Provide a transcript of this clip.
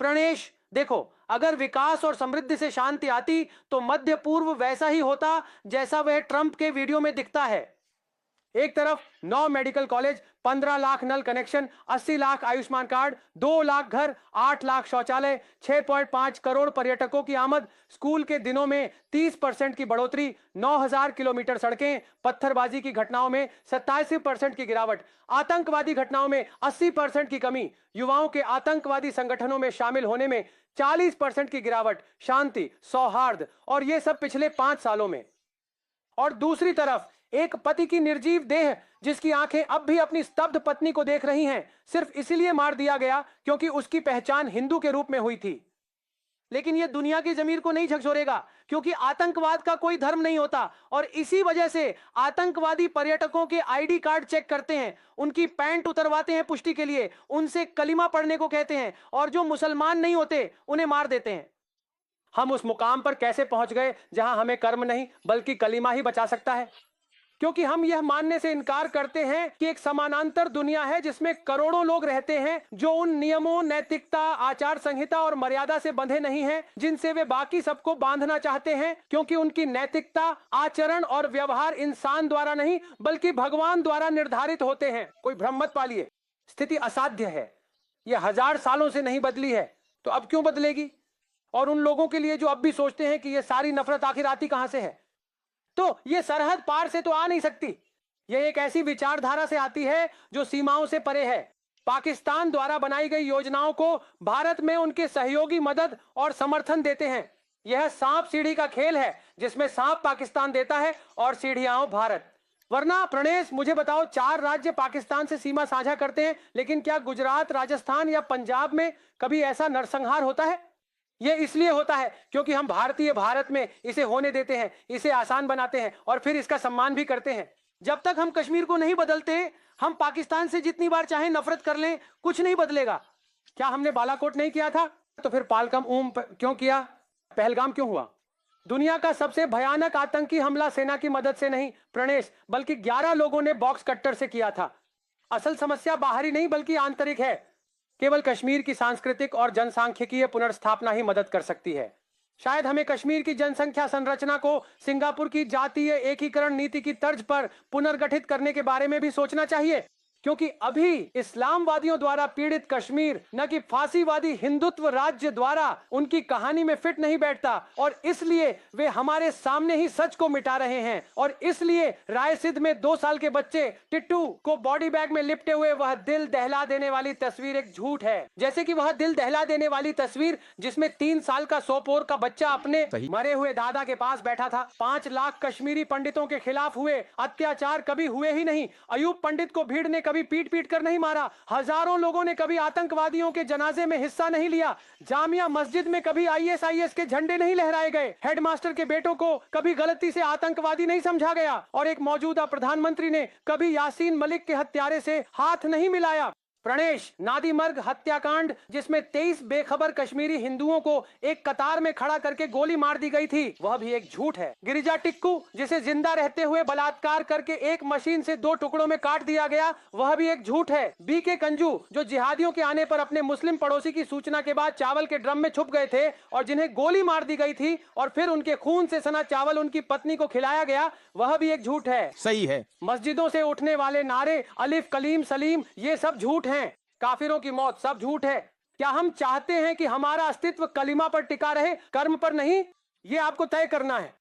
प्रणेश देखो, अगर विकास और समृद्धि से शांति आती तो मध्य पूर्व वैसा ही होता जैसा वह ट्रंप के वीडियो में दिखता है। एक तरफ 9 मेडिकल कॉलेज, 15 लाख नल कनेक्शन, 80 लाख आयुष्मान कार्ड, 2 लाख घर, 8 लाख शौचालय, 6.5 करोड़ पर्यटकों की आमद, स्कूल के दिनों में 30% की बढ़ोतरी, 9000 किलोमीटर सड़कें, पत्थरबाजी की घटनाओं में 87% की गिरावट, आतंकवादी घटनाओं में 80% की कमी, युवाओं के आतंकवादी संगठनों में शामिल होने में 40% की गिरावट, शांति, सौहार्द, और यह सब पिछले 5 सालों में। और दूसरी तरफ एक पति की निर्जीव देह जिसकी आंखें अब भी अपनी स्तब्ध पत्नी को देख रही हैं, सिर्फ इसीलिए मार दिया गया क्योंकि उसकी पहचान हिंदू के रूप में हुई थी। लेकिन यह दुनिया की जमीर को नहीं झकझोरेगा, क्योंकि आतंकवाद का कोई धर्म नहीं होता, और इसी वजह से आतंकवादी पर्यटकों के आईडी कार्ड चेक करते हैं, उनकी पैंट उतरवाते हैं पुष्टि के लिए, उनसे कलिमा पढ़ने को कहते हैं, और जो मुसलमान नहीं होते उन्हें मार देते हैं। हम उस मुकाम पर कैसे पहुंच गए जहां हमें कर्म नहीं बल्कि कलिमा ही बचा सकता है? क्योंकि हम यह मानने से इनकार करते हैं कि एक समानांतर दुनिया है जिसमें करोड़ों लोग रहते हैं जो उन नियमों, नैतिकता, आचार संहिता और मर्यादा से बंधे नहीं हैं जिनसे वे बाकी सबको बांधना चाहते हैं, क्योंकि उनकी नैतिकता, आचरण और व्यवहार इंसान द्वारा नहीं बल्कि भगवान द्वारा निर्धारित होते हैं। कोई भ्रम मत पालिए, स्थिति असाध्य है, यह 1000 सालों से नहीं बदली है, तो अब क्यों बदलेगी? और उन लोगों के लिए जो अब भी सोचते हैं कि यह सारी नफरत आखिर आती कहां से है, तो यह सरहद पार से तो आ नहीं सकती। यह एक ऐसी विचारधारा से आती है जो सीमाओं से परे है। पाकिस्तान द्वारा बनाई गई योजनाओं को भारत में उनके सहयोगी मदद और समर्थन देते हैं। यह सांप सीढ़ी का खेल है जिसमें सांप पाकिस्तान देता है और सीढ़ियां भारत। वरना प्रणेश मुझे बताओ, 4 राज्य पाकिस्तान से सीमा साझा करते हैं, लेकिन क्या गुजरात, राजस्थान या पंजाब में कभी ऐसा नरसंहार होता है? यह इसलिए होता है क्योंकि हम भारतीय भारत में इसे होने देते हैं, इसे आसान बनाते हैं और फिर इसका सम्मान भी करते हैं। जब तक हम कश्मीर को नहीं बदलते, हम पाकिस्तान से जितनी बार चाहे नफरत कर लें, कुछ नहीं बदलेगा। क्या हमने बालाकोट नहीं किया था? तो फिर पालकम क्यों किया? पहलगाम क्यों हुआ? दुनिया का सबसे भयानक आतंकी हमला सेना की मदद से नहीं प्रणेश, बल्कि 11 लोगों ने बॉक्स कट्टर से किया था। असल समस्या बाहरी नहीं बल्कि आंतरिक है। केवल कश्मीर की सांस्कृतिक और जनसांख्यिकीय पुनर्स्थापना ही मदद कर सकती है। शायद हमें कश्मीर की जनसंख्या संरचना को सिंगापुर की जातीय एकीकरण नीति की तर्ज पर पुनर्गठित करने के बारे में भी सोचना चाहिए, क्योंकि अभी इस्लामवादियों द्वारा पीड़ित कश्मीर न कि फांसीवादी हिंदुत्व राज्य द्वारा उनकी कहानी में फिट नहीं बैठता, और इसलिए वे हमारे सामने ही सच को मिटा रहे हैं। और इसलिए रायसिद्ध में 2 साल के बच्चे टिट्टू को बॉडी बैग में लिपटे हुए वह दिल दहला देने वाली तस्वीर एक झूठ है, जैसे कि वह दिल दहला देने वाली तस्वीर जिसमें 3 साल का सोपोर का बच्चा अपने मरे हुए दादा के पास बैठा था। 5 लाख कश्मीरी पंडितों के खिलाफ हुए अत्याचार कभी हुए ही नहीं। अयूब पंडित को भीड़ ने कभी पीट पीट कर नहीं मारा। हजारों लोगों ने कभी आतंकवादियों के जनाजे में हिस्सा नहीं लिया। जामिया मस्जिद में कभी आईएसआईएस के झंडे नहीं लहराए गए। हेडमास्टर के बेटों को कभी गलती से आतंकवादी नहीं समझा गया, और एक मौजूदा प्रधानमंत्री ने कभी यासीन मलिक के हत्यारे से हाथ नहीं मिलाया। प्रणेश, नादीमर्ग हत्याकांड जिसमें 23 बेखबर कश्मीरी हिंदुओं को एक कतार में खड़ा करके गोली मार दी गई थी, वह भी एक झूठ है। गिरिजा टिक्कू जिसे जिंदा रहते हुए बलात्कार करके एक मशीन से 2 टुकड़ों में काट दिया गया, वह भी एक झूठ है। बीके कंजू जो जिहादियों के आने पर अपने मुस्लिम पड़ोसी की सूचना के बाद चावल के ड्रम में छुप गए थे और जिन्हें गोली मार दी गई थी और फिर उनके खून से सना चावल उनकी पत्नी को खिलाया गया, वह भी एक झूठ है। सही है। मस्जिदों से उठने वाले नारे अलिफ कलीम सलीम, ये सब झूठ हैं। काफिरों की मौत, सब झूठ है। क्या हम चाहते हैं कि हमारा अस्तित्व कलिमा पर टिका रहे, कर्म पर नहीं? ये आपको तय करना है।